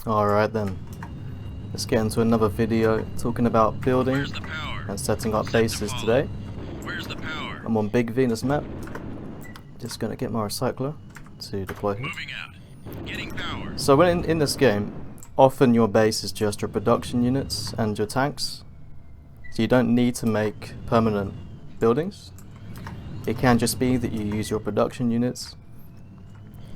Alright then, let's get into another video talking about building and setting up bases today. I'm on Big V in this map. Just gonna get my recycler to deploy here. So when in this game, often your base is just your production units and your tanks. So you don't need to make permanent buildings. It can just be that you use your production units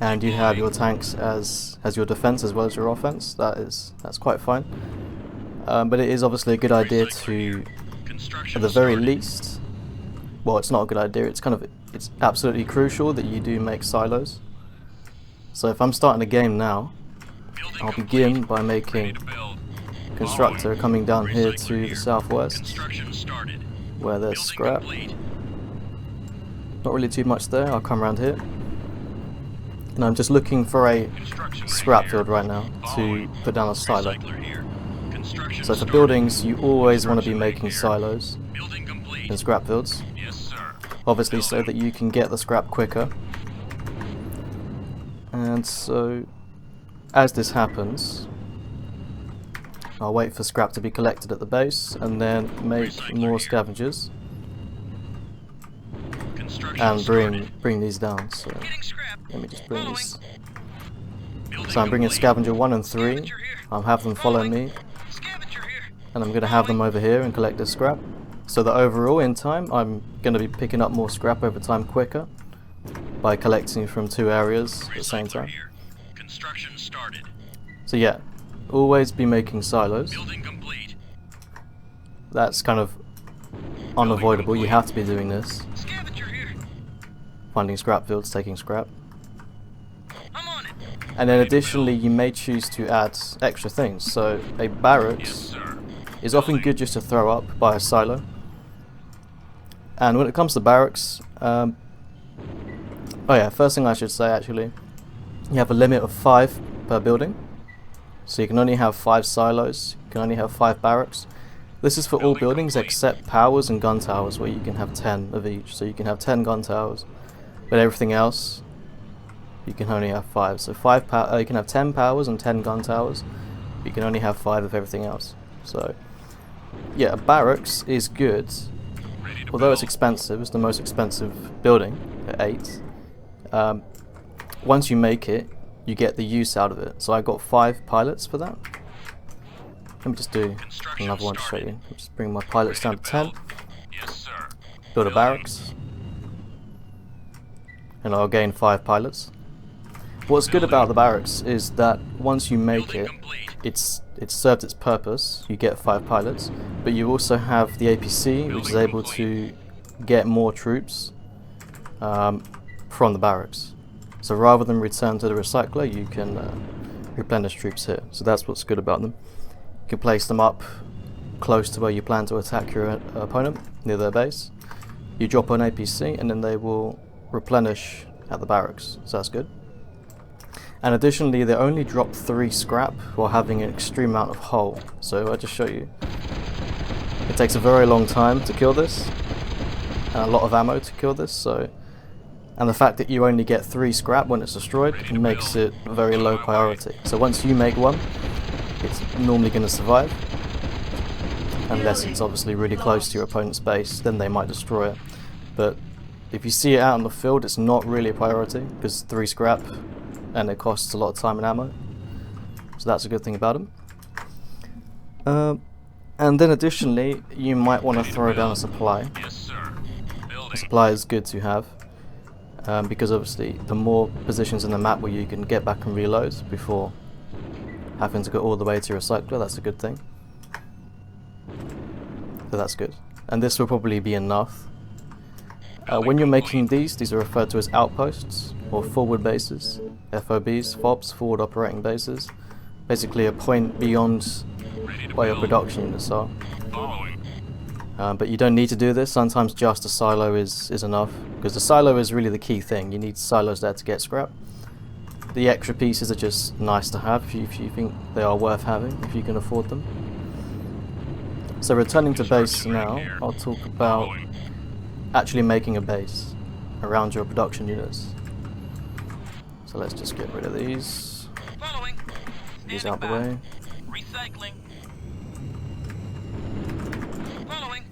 and you have your tanks as your defense as well as your offense. That's quite fine. But it is obviously a good idea to, at the very least, well, it's not a good idea, it's absolutely crucial that you do make silos. So if I'm starting a game now, I'll begin by making a constructor coming down here to the southwest where there's scrap. Not really too much there. I'll come around here. And I'm just looking for a scrap field right now to put down a silo. So for buildings, you always want to be making silos and scrap fields. Obviously so that you can get the scrap quicker. And so, as this happens, I'll wait for scrap to be collected at the base and then make more scavengers. And bring these down. So let me just bring these. So I'm bringing scavenger 1 and 3. I'll have them follow me, and I'm going to have them over here and collect this scrap. So that overall in time I'm going to be picking up more scrap over time quicker by collecting from 2 areas at the same time. So yeah, always be making silos. That's kind of unavoidable, you have to be doing this. Finding scrap fields, taking scrap. And then additionally you may choose to add extra things. So a barracks is often good just to throw up by a silo. And when it comes to barracks, oh yeah, first thing I should say actually, you have a limit of 5 per building. So you can only have 5 silos, you can only have 5 barracks. This is for all buildings except powers and gun towers, where you can have 10 of each. So you can have 10 gun towers, but everything else you can only have 5. So you can have 10 powers and 10 gun towers. You can only have 5 of everything else. So yeah, a barracks is good, although it's expensive. It's the most expensive building at 8. Once you make it, you get the use out of it. So I got 5 pilots for that. Let me just do another one to show you. I'll just bring my pilots down to 10. Build a barracks. And I'll gain 5 pilots. What's good about the barracks is that once you make it, it's served its purpose. You get 5 pilots, but you also have the APC, which is able to get more troops from the barracks. So rather than return to the recycler, you can replenish troops here. So that's what's good about them. You can place them up close to where you plan to attack your opponent, near their base. You drop an APC and then they will replenish at the barracks, so that's good. And additionally, they only drop 3 scrap while having an extreme amount of hull. So I'll just show you. It takes a very long time to kill this, and a lot of ammo to kill this. And the fact that you only get 3 scrap when it's destroyed makes it a very low priority. So once you make one, it's normally going to survive, unless it's obviously really close to your opponent's base, then they might destroy it. But if you see it out in the field, it's not really a priority, because 3 scrap and it costs a lot of time and ammo. So that's a good thing about them. And then additionally, you might want to throw down a supply. A supply is good to have, because obviously the more positions in the map where you can get back and reload before having to go all the way to your recycler, that's a good thing. So that's good. And this will probably be enough. When you're making these are referred to as outposts, or forward bases. FOBs, FOBs, forward operating bases. Basically a point beyond where your production units are. But you don't need to do this. Sometimes just a silo is enough, because the silo is really the key thing. You need silos there to get scrap. The extra pieces are just nice to have if you think they are worth having, if you can afford them. So returning to base now, I'll talk about actually making a base around your production units. So let's just get rid of these. these out the way. Recycling. Following.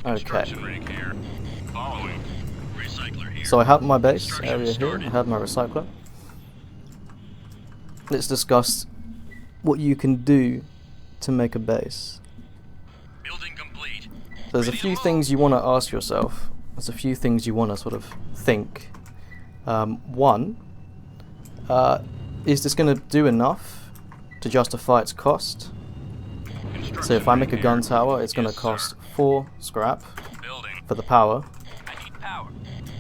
Okay. Rig here. Following. Recycler here. So I have my base area here, I have my recycler. Let's discuss what you can do to make a base. Building complete. So there's a few things you want to ask yourself. There's a few things you want to sort of think. One, is this going to do enough to justify its cost? So if I make a gun tower, it's going to cost 4 scrap for the power,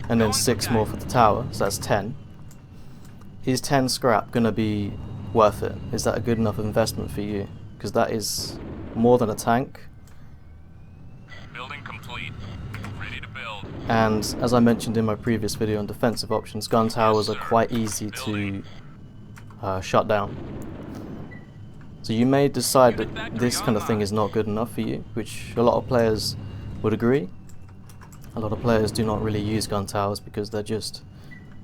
and then 6 more for the tower, so that's 10. Is 10 scrap going to be worth it? Is that a good enough investment for you? Because that is more than a tank. Building complete. Ready to build. And as I mentioned in my previous video on defensive options, gun towers are quite easy to shut down. So you may decide that this kind of thing is not good enough for you, which a lot of players would agree. A lot of players do not really use gun towers because they're just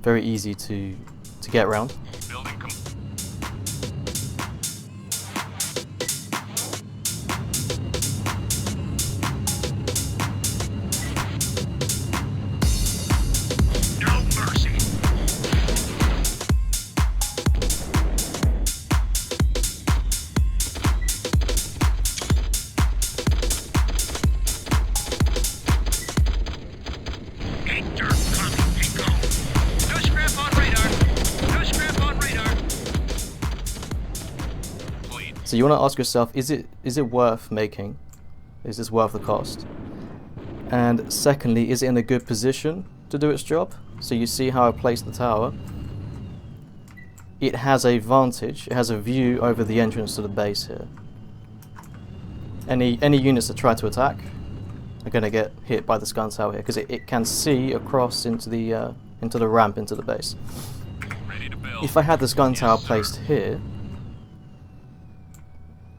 very easy to get around. Building complete. So you want to ask yourself, is it worth making? Is this worth the cost? And secondly, is it in a good position to do its job? So you see how I placed the tower. It has a vantage, it has a view over the entrance to the base here. Any units that try to attack are going to get hit by this gun tower here because it can see across into the ramp into the base. If I had this gun tower placed here,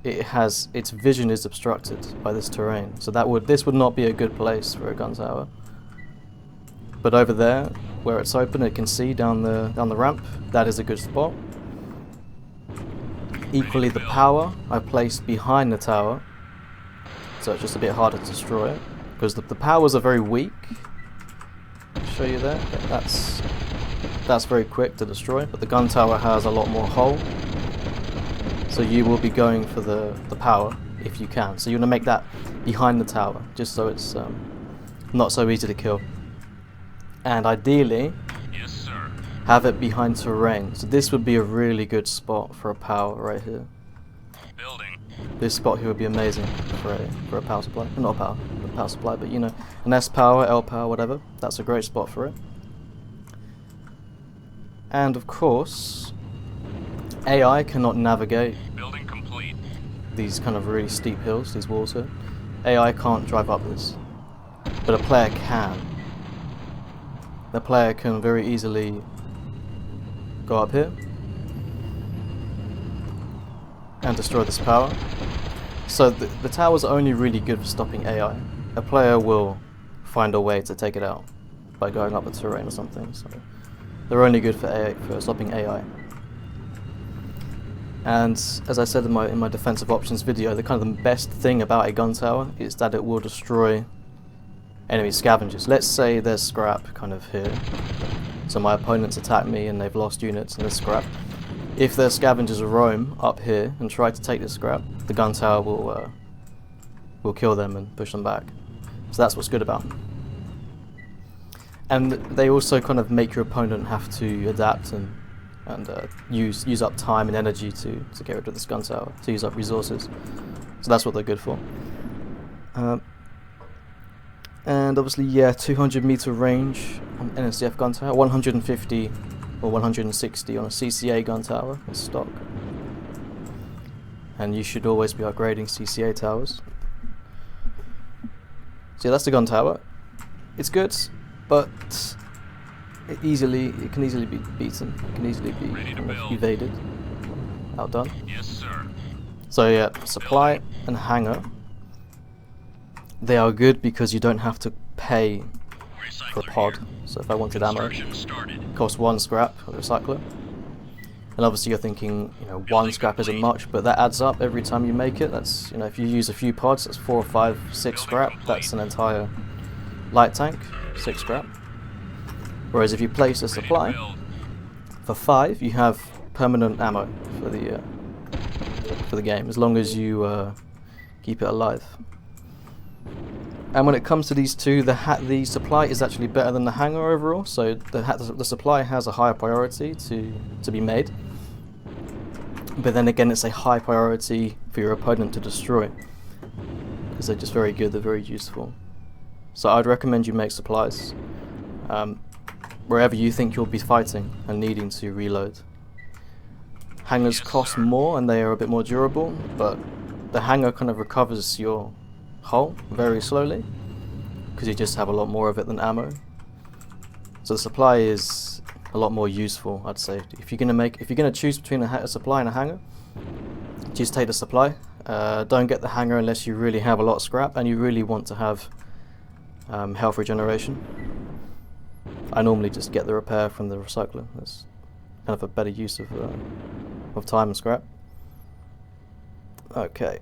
its vision is obstructed by this terrain, so this would not be a good place for a gun tower. But over there, where it's open, it can see down the ramp. That is a good spot. Equally, the power I placed behind the tower, so it's just a bit harder to destroy it because the powers are very weak. I'll show you that. That's very quick to destroy, but the gun tower has a lot more hull. So you will be going for the power if you can. So you want to make that behind the tower, just so it's not so easy to kill. And ideally, yes, sir, have it behind terrain. So this would be a really good spot for a power right here. Building. This spot here would be amazing for a power supply. Not a power supply, but you know, an S power, L power, whatever. That's a great spot for it. And of course, AI cannot navigate Building complete. these kind of really steep hills, these walls here. AI can't drive up this, but a player can. The player can very easily go up here and destroy this power. So the towers are only really good for stopping AI. A player will find a way to take it out by going up the terrain or something. So they're only good for stopping AI. And as I said in my defensive options video, the kind of the best thing about a gun tower is that it will destroy enemy scavengers. Let's say there's scrap kind of here. So my opponents attack me and they've lost units and there's scrap. If their scavengers roam up here and try to take this scrap, the gun tower will kill them and push them back. So that's what's good about them. And they also kind of make your opponent have to adapt and use up time and energy to get rid of this gun tower, to use up resources. So that's what they're good for. And obviously, yeah, 200 meter range on NSCF gun tower, 150 or 160 on a CCA gun tower is stock. And you should always be upgrading CCA towers. So yeah, that's the gun tower. It's good, but it can easily be beaten. It can easily be evaded, outdone. Yes, sir. So yeah, supply and hangar. They are good because you don't have to pay for a pod. So if I wanted ammo, it costs 1 scrap of the recycler. And obviously you're thinking, you know, one scrap isn't much, but that adds up every time you make it. That's, you know, if you use a few pods, that's 4 or 5, 6 scrap. That's an entire light tank, 6 scrap. Whereas if you place a supply for 5, you have permanent ammo for the game, as long as you keep it alive. And when it comes to these two, the supply is actually better than the hangar overall. So the supply has a higher priority to be made. But then again, it's a high priority for your opponent to destroy, because they're just very good, they're very useful. So I'd recommend you make supplies wherever you think you'll be fighting and needing to reload. Hangars cost more and they are a bit more durable, but the hangar kind of recovers your hull very slowly because you just have a lot more of it than ammo. So the supply is a lot more useful, I'd say. If you're gonna choose between a supply and a hangar, just take the supply. Don't get the hangar unless you really have a lot of scrap and you really want to have health regeneration. I normally just get the repair from the recycler. That's kind of a better use of time and scrap. Okay,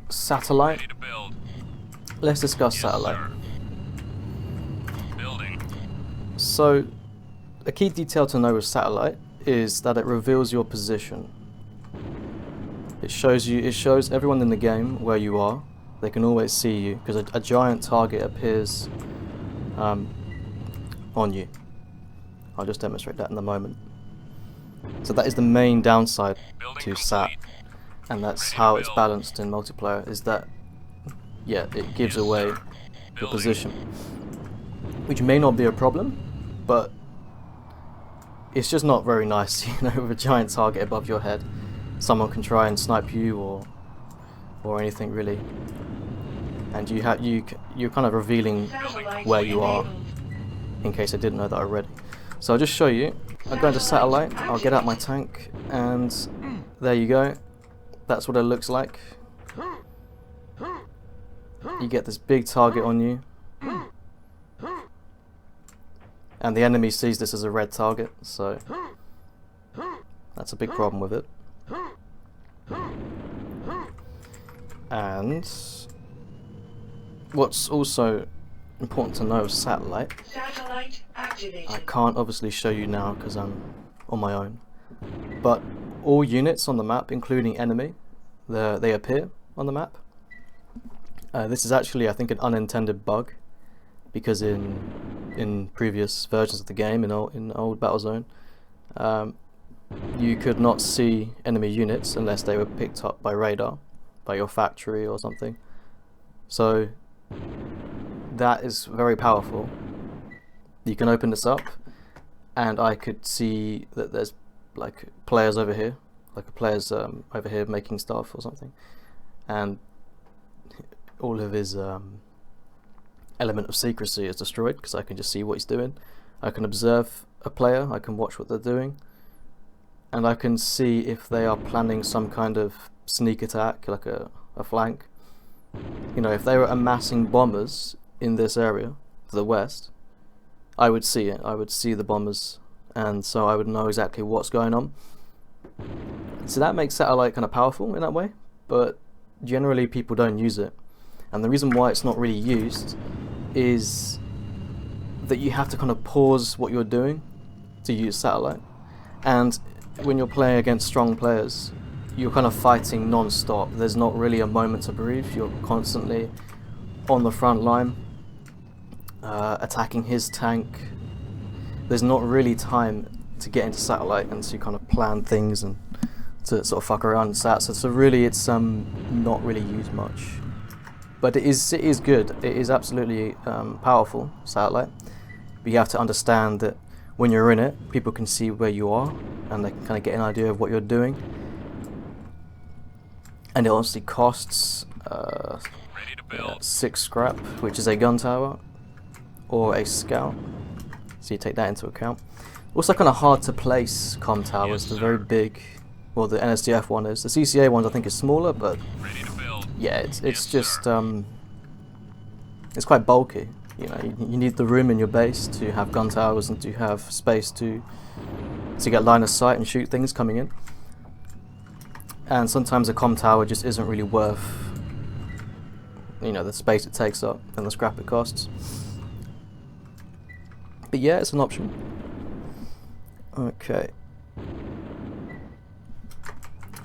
satellite. Ready to build. Let's discuss Yes, satellite. sir. Building. So, a key detail to know with satellite is that it reveals your position. It shows everyone in the game where you are. They can always see you because a giant target appears on you. I'll just demonstrate that in a moment. So that is the main downside Building to sat, complete. and that's Ready to how it's build. balanced in multiplayer, is that, yeah, it gives Yes, away sir. your Building. position, which may not be a problem, but it's just not very nice, you know, with a giant target above your head. Someone can try and snipe you or anything really, and you're kind of revealing where you are, in case I didn't know that already. So I'll just show you. I'll go into satellite, I'll get out my tank, and there you go. That's what it looks like. You get this big target on you, and the enemy sees this as a red target, so that's a big problem with it. And what's also important to know of satellite, Satellite activated. I can't obviously show you now because I'm on my own, but all units on the map, including enemy, they appear on the map. This is actually, I think, an unintended bug, because in previous versions of the game, in old Battlezone, you could not see enemy units unless they were picked up by radar, by your factory or something. So that is very powerful. You can open this up and I could see that there's like players over here, like a player's over here making stuff or something, and all of his element of secrecy is destroyed because I can just see what he's doing. I can observe a player, I can watch what they're doing, and I can see if they are planning some kind of sneak attack, like a flank. You know, if they were amassing bombers in this area to the west, I would see it. I would see the bombers, and so I would know exactly what's going on. So that makes satellite kind of powerful in that way, but generally people don't use it. And the reason why it's not really used is that you have to kind of pause what you're doing to use satellite. And when you're playing against strong players, you're kind of fighting non-stop. There's not really a moment to breathe. You're constantly on the front line, attacking his tank. There's not really time to get into satellite and to kind of plan things and to sort of fuck around in sat. So really it's not really used much. But it is good. It is absolutely powerful, satellite. But you have to understand that when you're in it, people can see where you are and they can kind of get an idea of what you're doing. And it obviously costs Ready to build. 6 scrap, which is a gun tower or a scout. So you take that into account. Also kind of hard to place comm towers. Yes, They're sir. very big. Well, the NSDF one is. The CCA ones I think is smaller, but Ready to build. yeah, it's Yes, just sir. it's quite bulky. You know, you need the room in your base to have gun towers and to have space to to get line of sight and shoot things coming in. And sometimes a comm tower just isn't really worth, you know, the space it takes up and the scrap it costs. But yeah, it's an option. Okay.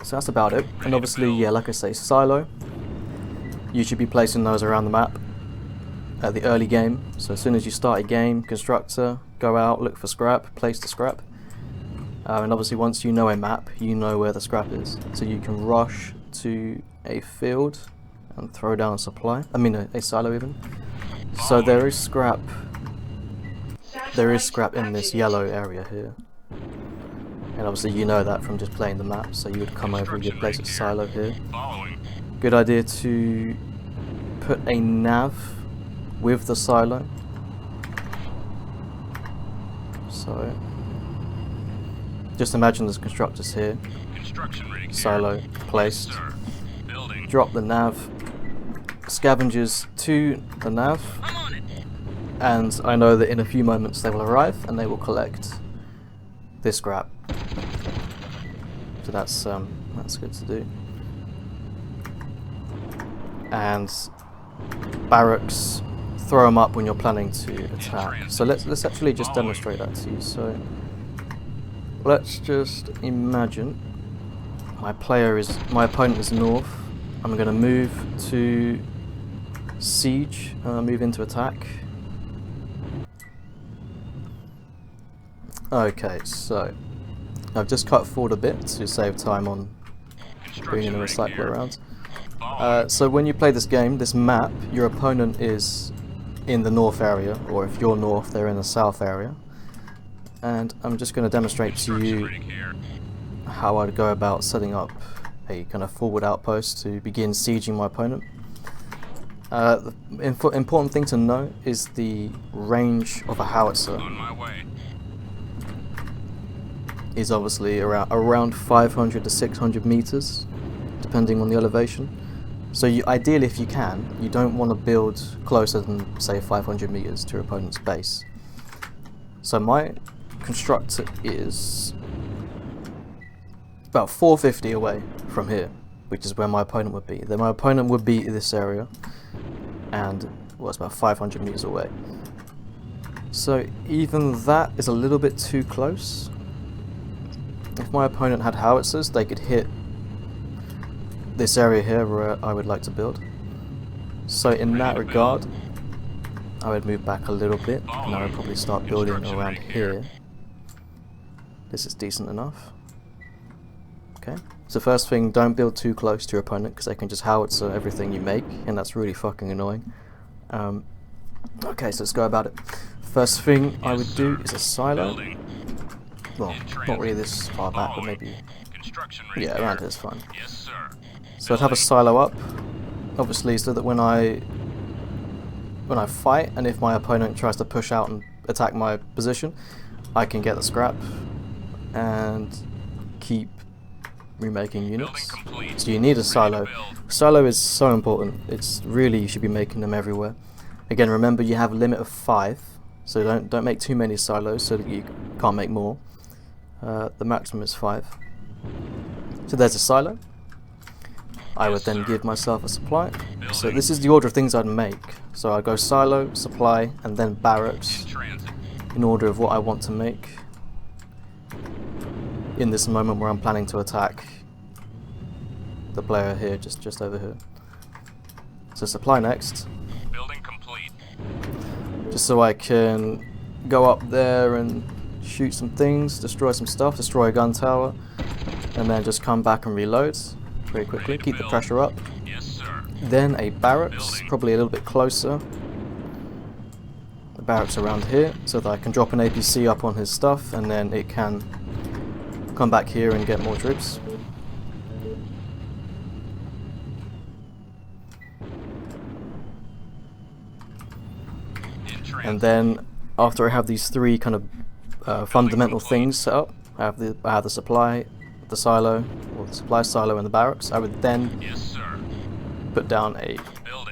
So that's about it. And obviously, yeah, like I say, silo. You should be placing those around the map at the early game. So as soon as you start a game, constructor, go out, look for scrap, place the scrap. And obviously once you know a map, you know where the scrap is. So you can rush to a field and throw down a supply. I mean a silo even. So there is scrap. There is scrap in this yellow area here. And obviously you know that from just playing the map. So you would come over and you'd place a silo here. Good idea to put a nav with the silo. So just imagine there's constructors here. Silo placed. Drop the nav. Scavengers to the nav. And I know that in a few moments they will arrive and they will collect this scrap. So that's good to do. And barracks, throw them up when you're planning to attack. So let's actually just demonstrate that to you. So let's just imagine my opponent is north. I'm going to move to siege, move into attack. Okay, so I've just cut forward a bit to save time on bringing the recycler around. So when you play this game, this map, your opponent is in the north area, or if you're north, they're in the south area. And I'm just going to demonstrate to you how I'd go about setting up a kind of forward outpost to begin sieging my opponent. The important thing to know is the range of a howitzer is obviously around 500 to 600 meters, depending on the elevation. So ideally, if you can, you don't want to build closer than, say, 500 meters to your opponent's base. So my constructor is about 450 away from here, which is where my opponent would be. Then my opponent would be in this area, and well, it's about 500 meters away. So even that is a little bit too close. If my opponent had howitzers, they could hit this area here where I would like to build. So in that regard, I would move back a little bit, and I would probably start building around here. This is decent enough. Okay. So first thing, don't build too close to your opponent, because they can just howitzer everything you make, and that's really fucking annoying. Okay, so let's go about it. First thing I would do is a silo. Well, not really this far back, but maybe, yeah, around here is fine. So I'd have a silo up, obviously, so that when I fight, and if my opponent tries to push out and attack my position, I can get the scrap and keep remaking units. So you need a silo. Silo is so important. It's really, you should be making them everywhere. Again, remember you have a limit of 5, so don't make too many silos so that you can't make more. The maximum is 5. So there's a silo. I would then give myself a supply. So this is the order of things I'd make. So I'd go silo, supply, and then barracks in order of what I want to make in this moment where I'm planning to attack the player here, just over here. So supply next. Building complete. Just so I can go up there and shoot some things, destroy some stuff, destroy a gun tower, and then just come back and reload very quickly, keep the pressure up. Yes, sir. Then a barracks, probably a little bit closer. The barracks around here, so that I can drop an APC up on his stuff, and then it can come back here and get more troops. And then after I have these 3 kind of fundamental things set up, I have the supply, the silo, or the supply silo and the barracks. I would then put down a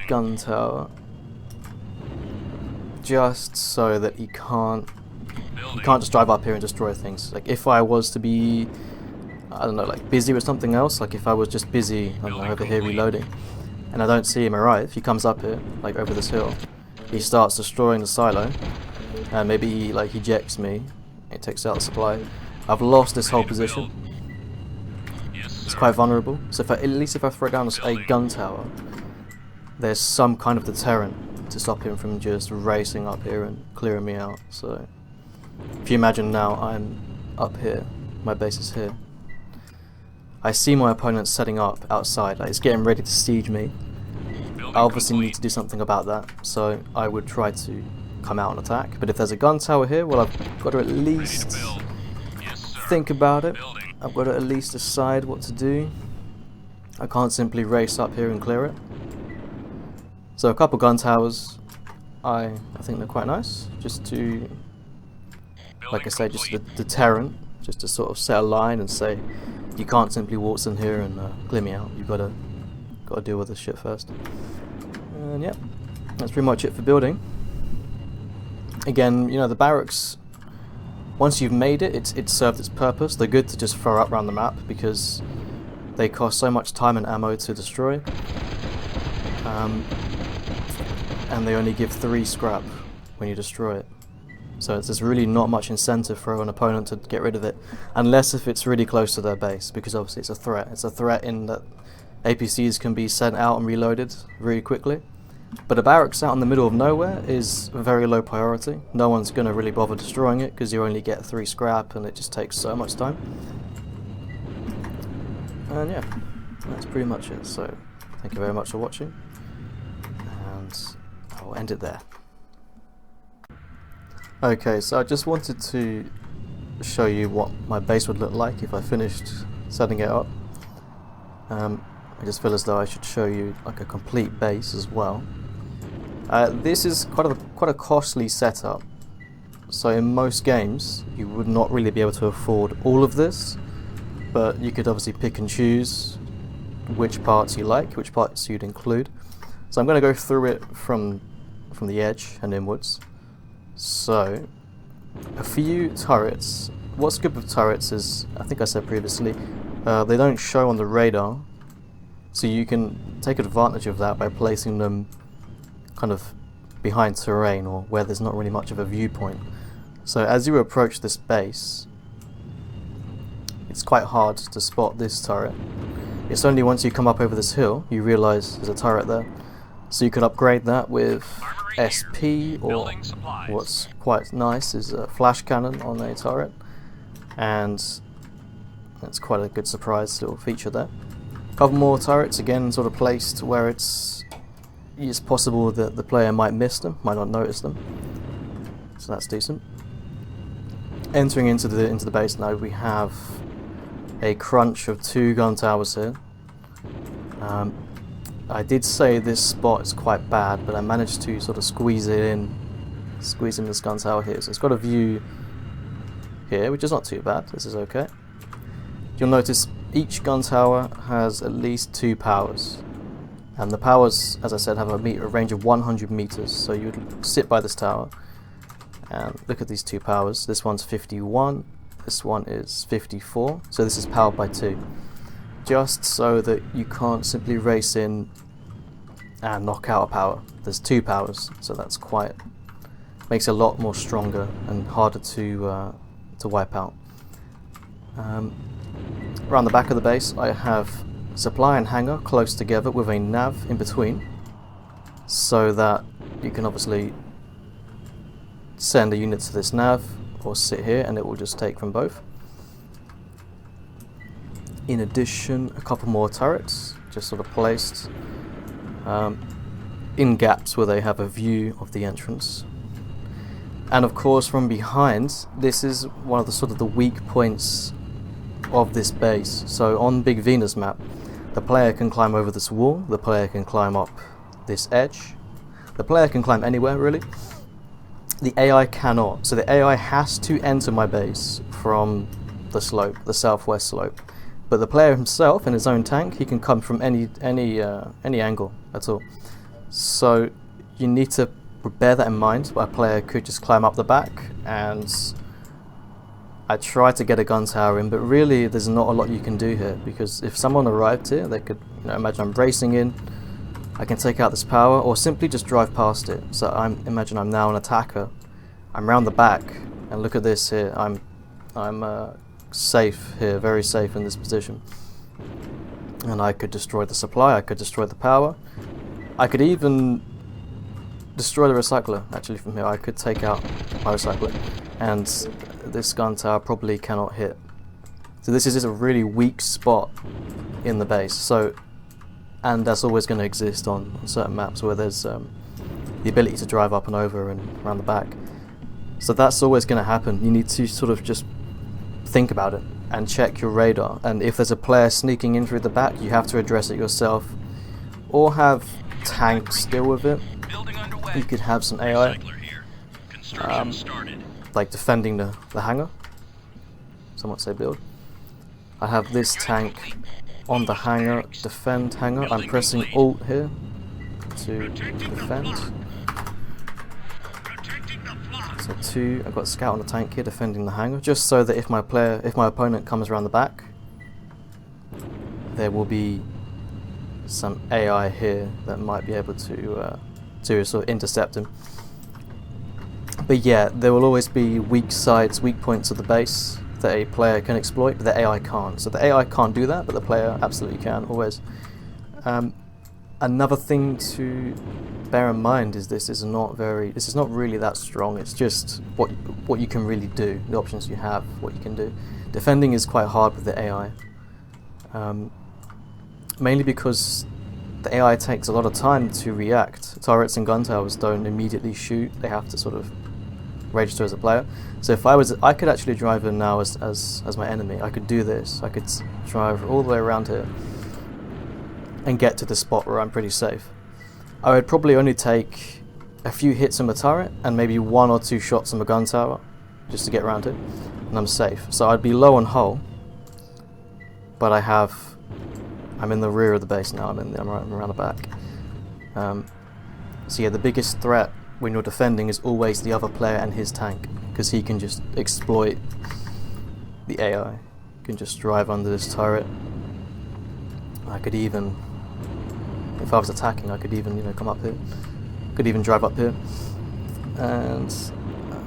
gun tower just so that he can't You can't just drive up here and destroy things. Like if I was to be, I don't know, like busy with something else, like if I was just busy, I don't know, over here reloading, and I don't see him arrive, he comes up here, like over this hill, he starts destroying the silo, and maybe he like ejects me, it takes out the supply. I've lost this whole position. It's quite vulnerable, so if at least if I throw down a gun tower, there's some kind of deterrent to stop him from just racing up here and clearing me out. So if you imagine now I'm up here, my base is here, I see my opponent setting up outside, like he's getting ready to siege me. I obviously need to do something about that, so I would try to come out and attack. But if there's a gun tower here, well, I've got to at least think about it. I've got to at least decide what to do. I can't simply race up here and clear it. So a couple gun towers, I think they're quite nice, just to, like I say, just a deterrent, just to sort of set a line and say, you can't simply waltz in here and clear me out. You've got to deal with this shit first. And yeah, that's pretty much it for building. Again, you know, the barracks, once you've made it, it's served its purpose. They're good to just throw up around the map because they cost so much time and ammo to destroy. And they only give 3 scrap when you destroy it. So there's really not much incentive for an opponent to get rid of it, unless if it's really close to their base, because obviously it's a threat. It's a threat in that APCs can be sent out and reloaded really quickly. But a barracks out in the middle of nowhere is very low priority. No one's going to really bother destroying it because you only get 3 scrap and it just takes so much time. And yeah, that's pretty much it. So thank you very much for watching, and I'll end it there. Okay, so I just wanted to show you what my base would look like if I finished setting it up. I just feel as though I should show you like a complete base as well. This is quite a costly setup, so in most games you would not really be able to afford all of this, but you could obviously pick and choose which parts you like, which parts you'd include. So I'm going to go through it from the edge and inwards. So a few turrets. What's good with turrets is, I think I said previously, they don't show on the radar, so you can take advantage of that by placing them kind of behind terrain or where there's not really much of a viewpoint. So as you approach this base, it's quite hard to spot this turret. It's only once you come up over this hill you realise there's a turret there. So you can upgrade that with SP, or what's quite nice is a flash cannon on a turret, and that's quite a good surprise little feature there. A couple more turrets, again sort of placed where it's possible that the player might miss them, might not notice them, so that's decent. Entering into the base now, we have a crunch of 2 gun towers here. I did say this spot is quite bad, but I managed to sort of squeeze in this gun tower here. So it's got a view here, which is not too bad. This is okay. You'll notice each gun tower has at least 2 powers, and the powers, as I said, have a range of 100 meters. So you would sit by this tower and look at these 2 powers. This one's 51, this one is 54. So this is powered by 2. Just so that you can't simply race in and knock out a power. There's 2 powers, so that's makes it a lot more stronger and harder to wipe out. Around the back of the base I have supply and hangar close together with a nav in between, so that you can obviously send a unit to this nav or sit here and it will just take from both. In addition, a couple more turrets just sort of placed in gaps where they have a view of the entrance. And of course from behind, this is one of the sort of the weak points of this base. So on Big Venus map, the player can climb over this wall, the player can climb up this edge, the player can climb anywhere really. The AI cannot, so the AI has to enter my base from the slope, the southwest slope. But the player himself, in his own tank, he can come from any angle at all. So you need to bear that in mind. A player could just climb up the back and I try to get a gun tower in, but really there's not a lot you can do here, because if someone arrived here, they could, imagine I'm racing in, I can take out this power, or simply just drive past it. So imagine I'm now an attacker, I'm round the back, and look at this here, I'm safe here, very safe in this position. And I could destroy the supply, I could destroy the power, I could even destroy the recycler. Actually, from here I could take out my recycler, and this gun tower probably cannot hit. So this is just a really weak spot in the base. So, and that's always going to exist on certain maps where there's the ability to drive up and over and around the back. So that's always going to happen. You need to sort of just think about it and check your radar, and if there's a player sneaking in through the back, you have to address it yourself, or have tanks deal with it. You could have some AI like defending the hangar. Some might say build. I have this tank on the hangar, defend hangar. I'm pressing Alt here to defend. So 2, I've got scout on the tank here defending the hangar, just so that if my opponent comes around the back, there will be some AI here that might be able to sort of intercept him. But yeah, there will always be weak sides, weak points of the base that a player can exploit, but the AI can't. So the AI can't do that, but the player absolutely can, always. Another thing to bear in mind is this is not really that strong. It's just what you can really do, the options you have, what you can do. Defending is quite hard with the AI, mainly because the AI takes a lot of time to react. Turrets and gun towers don't immediately shoot; they have to sort of register as a player. So if I could actually drive in now as my enemy. I could do this. I could drive all the way around here and get to the spot where I'm pretty safe. I would probably only take a few hits on the turret and maybe 1 or 2 shots on the gun tower just to get around it, and I'm safe. So I'd be low on hull, but I'm in the rear of the base now. I'm around the back. So yeah, the biggest threat when you're defending is always the other player and his tank, because he can just exploit the AI. He can just drive under this turret. I could even, if I was attacking, I could even come up here. Could even drive up here, and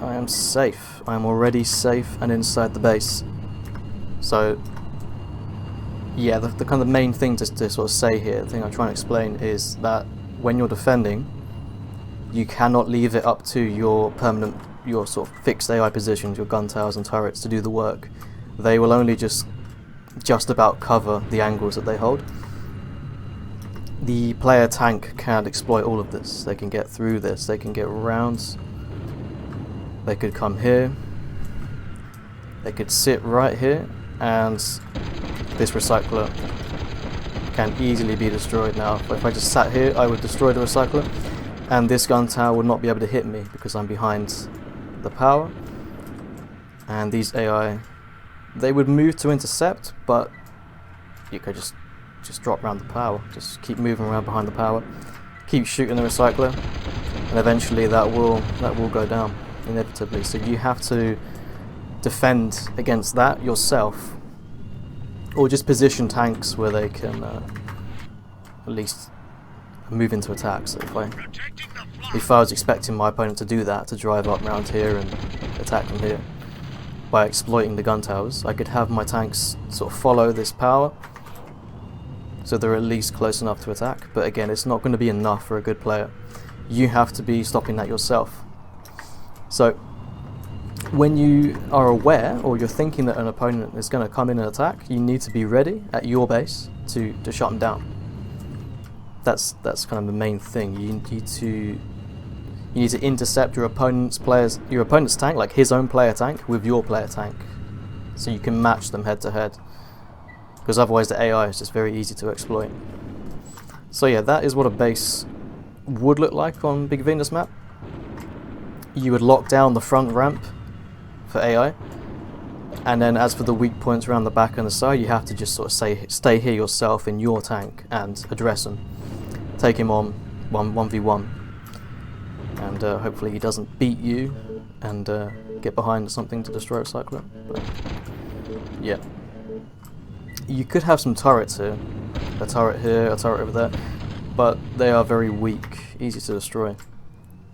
I am safe. I am already safe and inside the base. So yeah, the kind of main thing to sort of say here, the thing I'm trying to explain, is that when you're defending, you cannot leave it up to your sort of fixed AI positions, your gun towers and turrets, to do the work. They will only just about cover the angles that they hold. The player tank can't exploit all of this. They can get through this, they can get around, they could come here, they could sit right here, and this recycler can easily be destroyed now. If I just sat here, I would destroy the recycler, and this gun tower would not be able to hit me because I'm behind the power. And these AI, they would move to intercept, but you could just drop around the power, just keep moving around behind the power, keep shooting the recycler, and eventually that will go down inevitably. So you have to defend against that yourself, or just position tanks where they can at least move into attack. So if I was expecting my opponent to do that, to drive up around here and attack from here by exploiting the gun towers, I could have my tanks sort of follow this power, so they're at least close enough to attack. But again, it's not going to be enough for a good player. You have to be stopping that yourself. So when you are aware, or you're thinking that an opponent is going to come in and attack, you need to be ready at your base to shut them down. That's kind of the main thing. You need to intercept your opponent's tank, like his own player tank, with your player tank, so you can match them head to head. Because otherwise the AI is just very easy to exploit. So yeah, that is what a base would look like on Big Venus map. You would lock down the front ramp for AI, and then as for the weak points around the back and the side, you have to just sort of stay here yourself in your tank and address him. Take him on 1v1, and hopefully he doesn't beat you and get behind something to destroy a cycler. But yeah. You could have some turrets here. A turret here, a turret over there. But they are very weak, easy to destroy.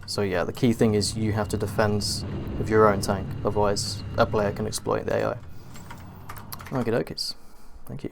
So yeah, the key thing is you have to defend with your own tank, otherwise a player can exploit the AI. Okie dokies. Thank you.